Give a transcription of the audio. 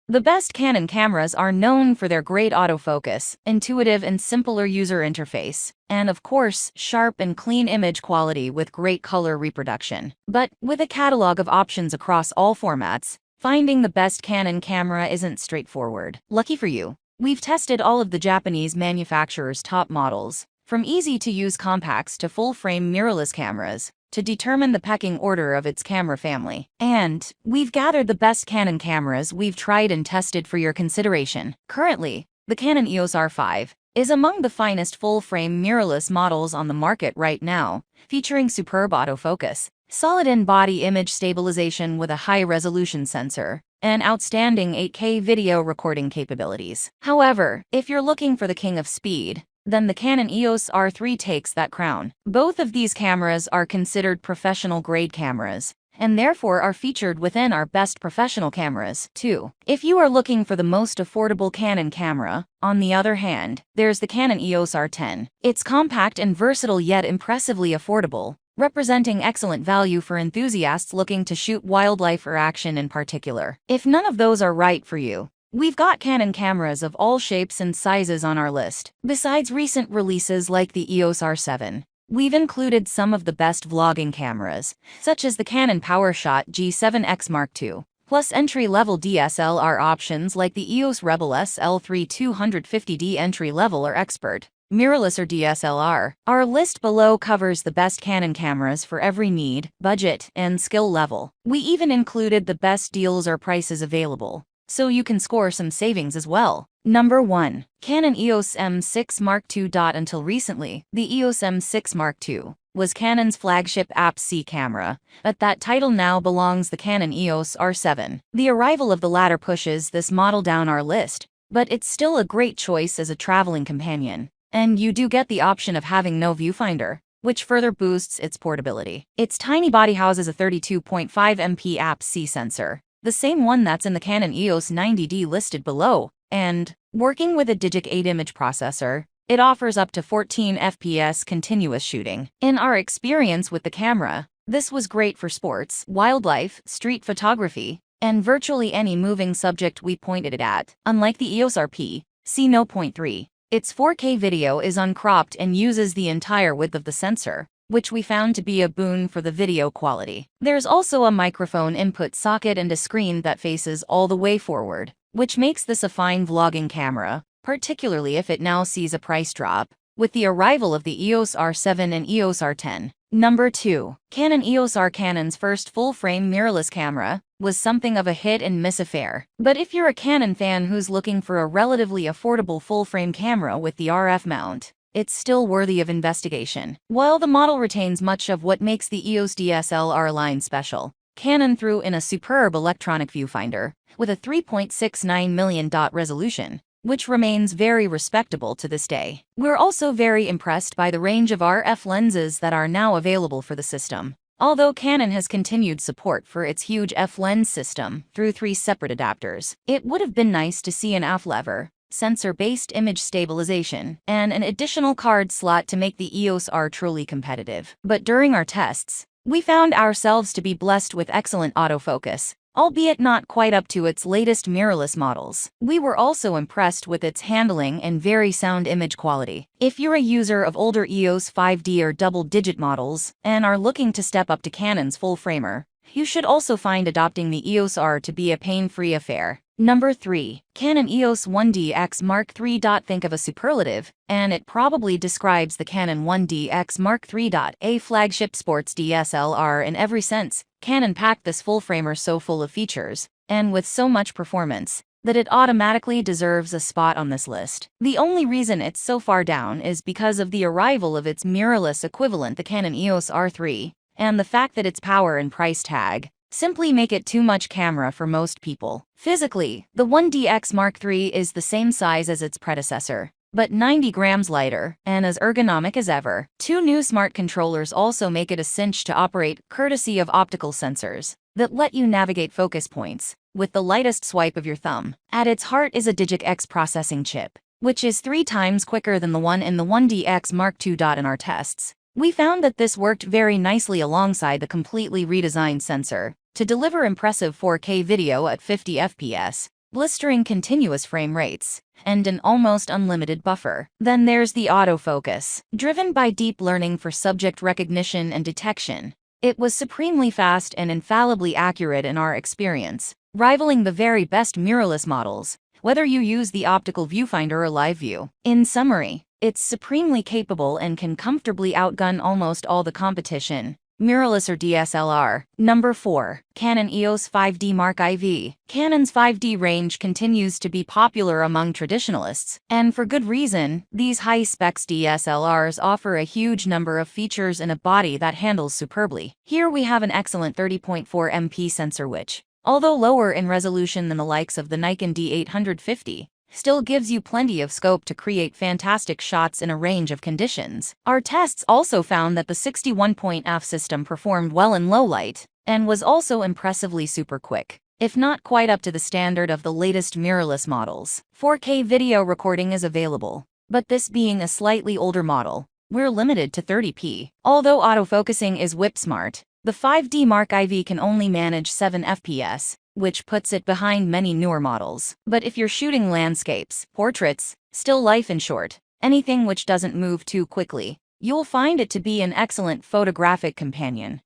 The best Canon cameras are known for their great autofocus, intuitive and simpler user interface, and of course, sharp and clean image quality with great color reproduction. But with a catalog of options across all formats, finding the best Canon camera isn't straightforward. Lucky for you, we've tested all of the Japanese manufacturers' top models, from easy-to-use compacts to full-frame mirrorless cameras, to determine the pecking order of its camera family. And we've gathered the best Canon cameras we've tried and tested for your consideration. Currently, the Canon EOS R5 is among the finest full-frame mirrorless models on the market right now, featuring superb autofocus, solid in-body image stabilization with a high-resolution sensor, and outstanding 8K video recording capabilities. However, if you're looking for the king of speed, then the Canon EOS R3 takes that crown. Both of these cameras are considered professional-grade cameras, and therefore are featured within our best professional cameras, too. If you are looking for the most affordable Canon camera, on the other hand, there's the Canon EOS R10. It's compact and versatile yet impressively affordable, representing excellent value for enthusiasts looking to shoot wildlife or action in particular. If none of those are right for you, we've got Canon cameras of all shapes and sizes on our list. Besides recent releases like the EOS R7, we've included some of the best vlogging cameras, such as the Canon PowerShot G7X Mark II, plus entry-level DSLR options like the EOS Rebel SL3 250D entry-level or expert, mirrorless or DSLR. Our list below covers the best Canon cameras for every need, budget, and skill level. We even included the best deals or prices available, so you can score some savings as well. Number 1. Canon EOS M6 Mark II. Until recently, the EOS M6 Mark II was Canon's flagship APS-C camera, but that title now belongs the Canon EOS R7. The arrival of the latter pushes this model down our list, but it's still a great choice as a traveling companion, and you do get the option of having no viewfinder, which further boosts its portability. Its tiny body houses a 32.5 MP APS-C sensor, the same one that's in the Canon EOS 90D listed below, and, working with a Digic 8 image processor, it offers up to 14 FPS continuous shooting. In our experience with the camera, this was great for sports, wildlife, street photography, and virtually any moving subject we pointed it at. Unlike the EOS RP, see No. 3, its 4K video is uncropped and uses the entire width of the sensor, which we found to be a boon for the video quality. There's also a microphone input socket and a screen that faces all the way forward, which makes this a fine vlogging camera, particularly if it now sees a price drop with the arrival of the EOS R7 and EOS R10. Number 2. Canon EOS R. Canon's first full-frame mirrorless camera was something of a hit-and-miss affair. But if you're a Canon fan who's looking for a relatively affordable full-frame camera with the RF mount, it's still worthy of investigation. While the model retains much of what makes the EOS DSLR line special, Canon threw in a superb electronic viewfinder with a 3.69 million dot resolution, which remains very respectable to this day. We're also very impressed by the range of RF lenses that are now available for the system, although Canon has continued support for its huge F-lens system through 3 separate adapters. It would have been nice to see an AF-lever, sensor-based image stabilization, and an additional card slot to make the EOS R truly competitive. But during our tests, we found ourselves to be blessed with excellent autofocus, albeit not quite up to its latest mirrorless models. We were also impressed with its handling and very sound image quality. If you're a user of older EOS 5D or double-digit models and are looking to step up to Canon's full-framer, you should also find adopting the EOS R to be a pain-free affair. Number 3. Canon EOS 1DX Mark III. Think of a superlative, and it probably describes the Canon 1DX Mark III. A flagship sports DSLR in every sense. Canon packed this full-framer so full of features, and with so much performance, that it automatically deserves a spot on this list. The only reason it's so far down is because of the arrival of its mirrorless equivalent, the Canon EOS R3, and the fact that its power and price tag simply make it too much camera for most people. Physically, the 1DX Mark III is the same size as its predecessor, but 90 grams lighter and as ergonomic as ever. 2 new smart controllers also make it a cinch to operate, courtesy of optical sensors that let you navigate focus points with the lightest swipe of your thumb. At its heart is a Digic X processing chip, which is 3 times quicker than the one in the 1DX Mark II. In our tests, we found that this worked very nicely alongside the completely redesigned sensor to deliver impressive 4K video at 50 FPS. blistering continuous frame rates, and an almost unlimited buffer. Then there's the autofocus, driven by deep learning for subject recognition and detection. It was supremely fast and infallibly accurate in our experience, rivaling the very best mirrorless models, whether you use the optical viewfinder or live view. In summary, it's supremely capable and can comfortably outgun almost all the competition. Mirrorless or DSLR. Number 4. Canon EOS 5D Mark IV. Canon's 5D range continues to be popular among traditionalists, and for good reason. These high-specs DSLRs offer a huge number of features in a body that handles superbly. Here we have an excellent 30.4 MP sensor which, although lower in resolution than the likes of the Nikon D850, still gives you plenty of scope to create fantastic shots in a range of conditions. Our tests also found that the 61.f system performed well in low light, and was also impressively super quick, if not quite up to the standard of the latest mirrorless models. 4K video recording is available, but this being a slightly older model, we're limited to 30p. Although autofocusing is whip smart, the 5D Mark IV can only manage 7 FPS, which puts it behind many newer models. But if you're shooting landscapes, portraits, still life in short, anything which doesn't move too quickly, you'll find it to be an excellent photographic companion.